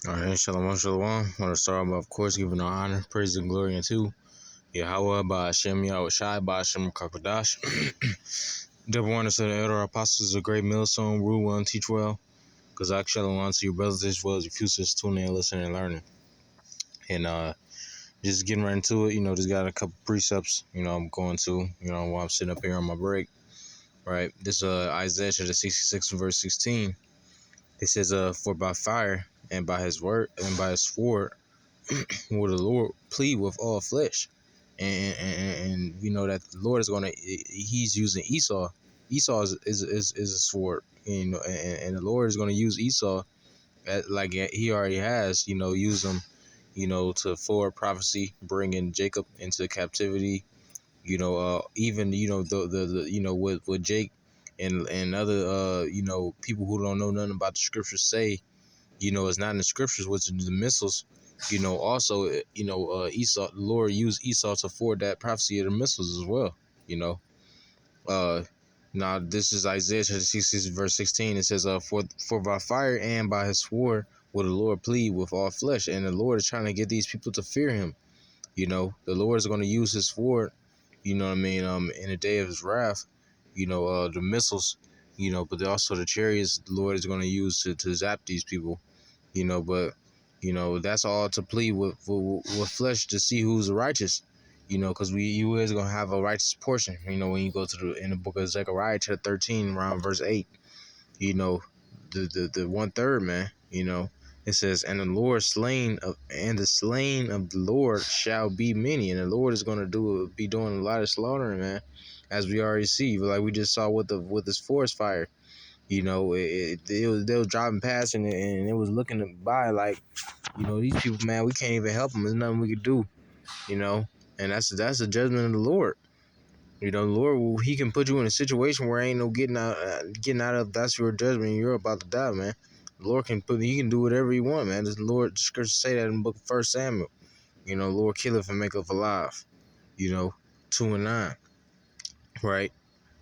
All right, shalom, shalom. I want to start off, of course, giving honor, praise, and glory unto Yahweh, by Hashem, Yahweh Shai, by Hashem, Kakadash. Devil warners of the elder apostles, a great millstone, rule well and teach well. Because I shalom to your brothers as well as your futures, tuning in, listening, and learning. And just getting right into it, just got a couple precepts, I'm going to, while I'm sitting up here on my break, right? This Isaiah chapter 66 verse 16. It says, for by fire and by his word and by his sword will the Lord plead with all flesh. And we know that the Lord is he's using Esau. Esau is a sword, and the Lord is going to use Esau like he already has, use him, to forward prophecy, bringing Jacob into captivity, even, with Jake and other, people who don't know nothing about the scriptures say, it's not in the scriptures, which are the missiles. Also, Esau, the Lord used Esau to forward that prophecy of the missiles as well. Uh, Now this is Isaiah 66 verse 16. It says, for by fire and by his sword will the Lord plead with all flesh. And the Lord is trying to get these people to fear him. The Lord is going to use his sword, in the day of his wrath, the missiles, but also the chariots the Lord is going to use to zap these people. But that's all to plead with flesh to see who's righteous. Because you is gonna have a righteous portion. When you go to in the book of Zechariah, chapter 13, around verse 8. The 1/3, man. It says, and the slain of the Lord shall be many, and the Lord is gonna be doing a lot of slaughtering, man, as we already see, like we just saw with this forest fire. They was driving past and it was looking by like, these people, man, we can't even help them. There's nothing we could do, and that's the judgment of the Lord. The Lord, he can put you in a situation where ain't no getting out of. That's your judgment. You're about to die, man. The Lord he can do whatever he want, man. The scriptures say that in the book of 1 Samuel. Lord killeth and maketh alive. 2:9, right?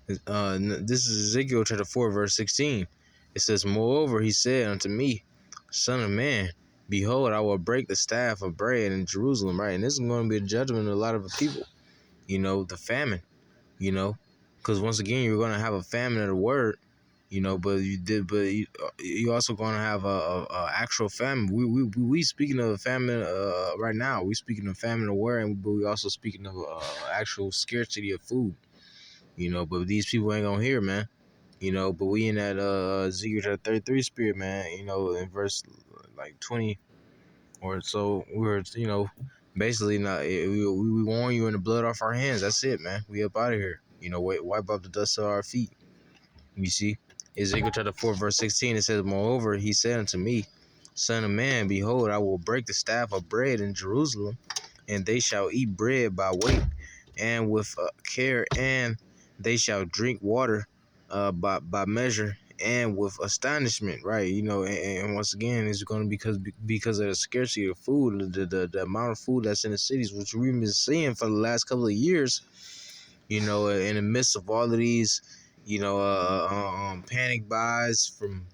This is Ezekiel chapter 4 verse 16. It says, moreover, he said unto me, son of man, behold, I will break the staff of bread in Jerusalem, right? And this is going to be a judgment of a lot of the people, the famine, because once again, you're going to have a famine of the word, but you also going to have a actual famine. We speaking of a famine right now. We speaking of famine of word, but we also speaking of actual scarcity of food. But these people ain't gonna hear, man. But we in that Ezekiel 33 spirit, man. In verse like 20 or so, we're basically not. We warn you in the blood off our hands. That's it, man. We up out of here. Wipe off the dust of our feet. You see, Ezekiel chapter 4 verse 16. It says, moreover, he said unto me, son of man, behold, I will break the staff of bread in Jerusalem, and they shall eat bread by weight and with care, and they shall drink water by measure and with astonishment, right? And once again, it's going to be because of the scarcity of food, the amount of food that's in the cities, which we've been seeing for the last couple of years. In the midst of all of these, panic buys from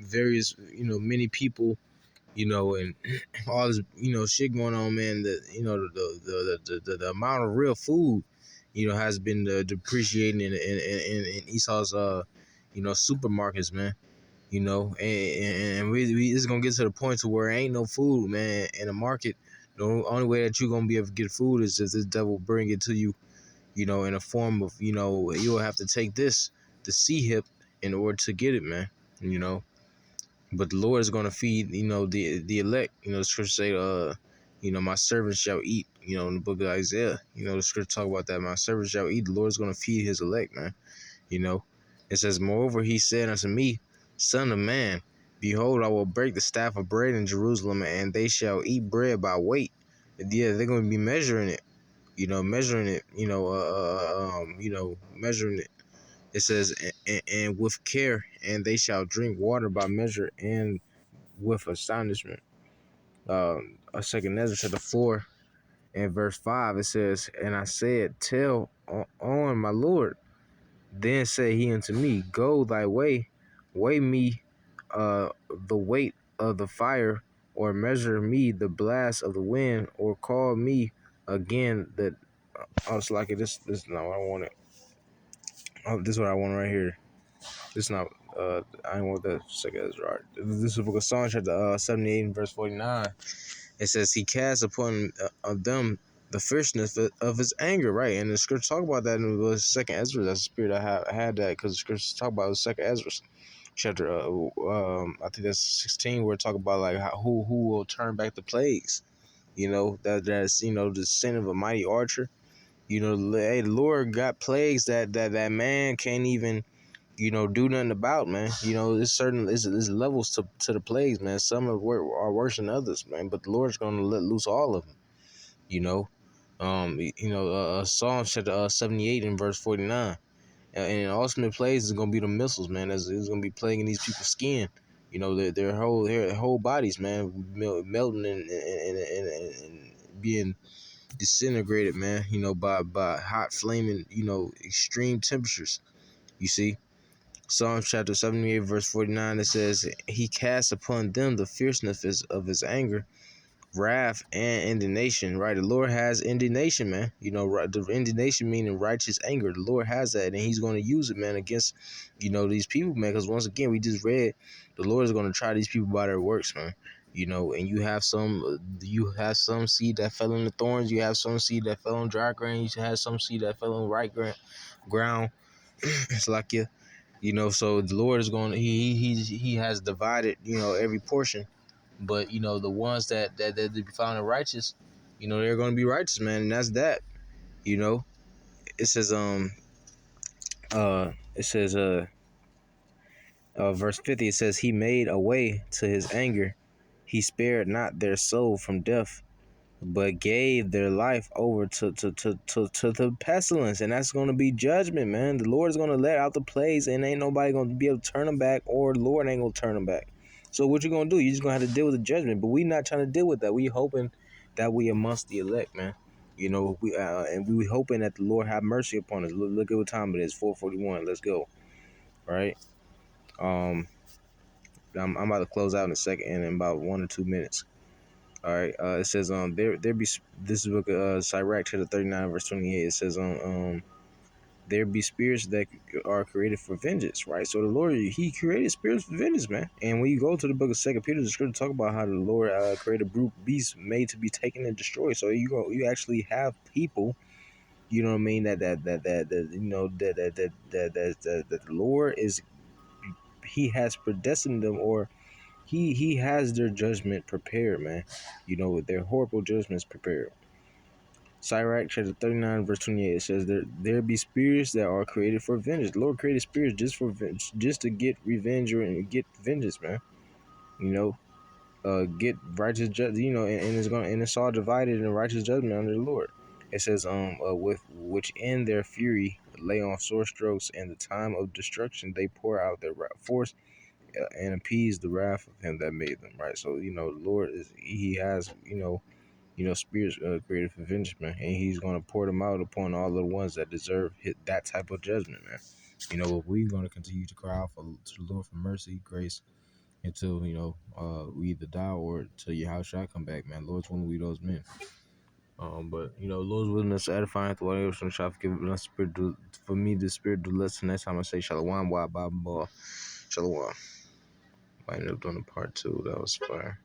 various many people, and all this shit going on, man. The amount of real food has been depreciating in Esau's supermarkets, man. And we it's gonna get to the point to where ain't no food, man, in the market. The only way that you're gonna be able to get food is if this devil bring it to you, in a form of, you'll have to take the C hip in order to get it, man. But the Lord is going to feed, the elect. The scripture say, my servants shall eat. In the book of Isaiah, the scripture talk about that. My servants shall eat. The Lord is going to feed his elect, man. It says, moreover, he said unto me, son of man, behold, I will break the staff of bread in Jerusalem, and they shall eat bread by weight. Yeah, they're going to be measuring it. Measuring it. Measuring it. It says, and with care, and they shall drink water by measure and with astonishment. Second Ezra chapter 4 and verse 5, it says, and I said, tell on my Lord. Then said he unto me, go thy way, weigh me the weight of the fire or measure me the blast of the wind, or call me again that I was like this is not what I wanted. Oh, this is what I want right here. This is not I ain't want that second as right. This is the book of Psalms chapter 78 and verse 49. It says he cast upon of them the fierceness of his anger, right? And the scripture talk about that in the second Ezra. That's the spirit I had that because the scriptures talk about the second Ezra chapter. I think that's 16, where it talk about like who will turn back the plagues. You know that's the sin of a mighty archer. Hey, the Lord got plagues that man can't even do nothing about, man. There's levels to the plagues, man. Some are worse than others, man. But the Lord's gonna let loose all of them, you know. Psalm chapter 78 and verse 49. And the ultimate plagues is gonna be the missiles, man. It's gonna be plaguing these people's skin. Their whole bodies, man, melting and being disintegrated, man. By hot flaming, extreme temperatures. You see. Psalms chapter 78, verse 49, it says, he casts upon them the fierceness of his anger, wrath, and indignation, right? The Lord has indignation, man. The indignation meaning righteous anger. The Lord has that, and he's going to use it, man, against, these people, man, because once again, we just read, the Lord is going to try these people by their works, man. And you have some seed that fell in the thorns, you have some seed that fell on dry ground, you have some seed that fell on right ground. It's like so the Lord is going. He has divided every portion, but the ones that be found righteous, they're going to be righteous, man, and that's that. You know, it says verse 50. It says he made a way to his anger. He spared not their soul from death, but gave their life over to the pestilence, and that's going to be judgment, man. The Lord is going to let out the plagues, and ain't nobody going to be able to turn them back, or the Lord ain't going to turn them back. So what you going to do? You just going to have to deal with the judgment, but we not trying to deal with that. We hoping that we amongst the elect, man. We hoping that the Lord have mercy upon us. Look at what time it is, 4:41. Let's go. All right. I'm about to close out in a second, in about 1 or 2 minutes. All right. It says there be this book Sirach chapter 39 verse 28. It says there be spirits that are created for vengeance, right? So the Lord, he created spirits for vengeance, man. And when you go to the book of Second Peter, the scripture talk about how the Lord created brute beasts made to be taken and destroyed. So you actually have people, you know what I mean, that the Lord is, he has predestined them, or he has their judgment prepared, man. Their horrible judgments prepared. Sirach chapter 39 verse 28, it says there be spirits that are created for vengeance. The Lord created spirits just to get revenge or get vengeance, man. Get righteous judgment, and it's all divided in righteous judgment under the Lord. It says with which in their fury lay on sore strokes, and the time of destruction they pour out their force and appease the wrath of him that made them, right? So the Lord he has spirits created for vengeance, man, and he's going to pour them out upon all of the ones that deserve that type of judgment, man. We're going to continue to cry out to the Lord for mercy, grace, until we either die or till your house shall come back, man. Lord's willing, we those men. But Lord's willingness to edifying the whatever some shall forgive us spirit for me the spirit do less. Next time I say Shalom, why Bible, Shalom. Might end up doing a part 2. That was fire.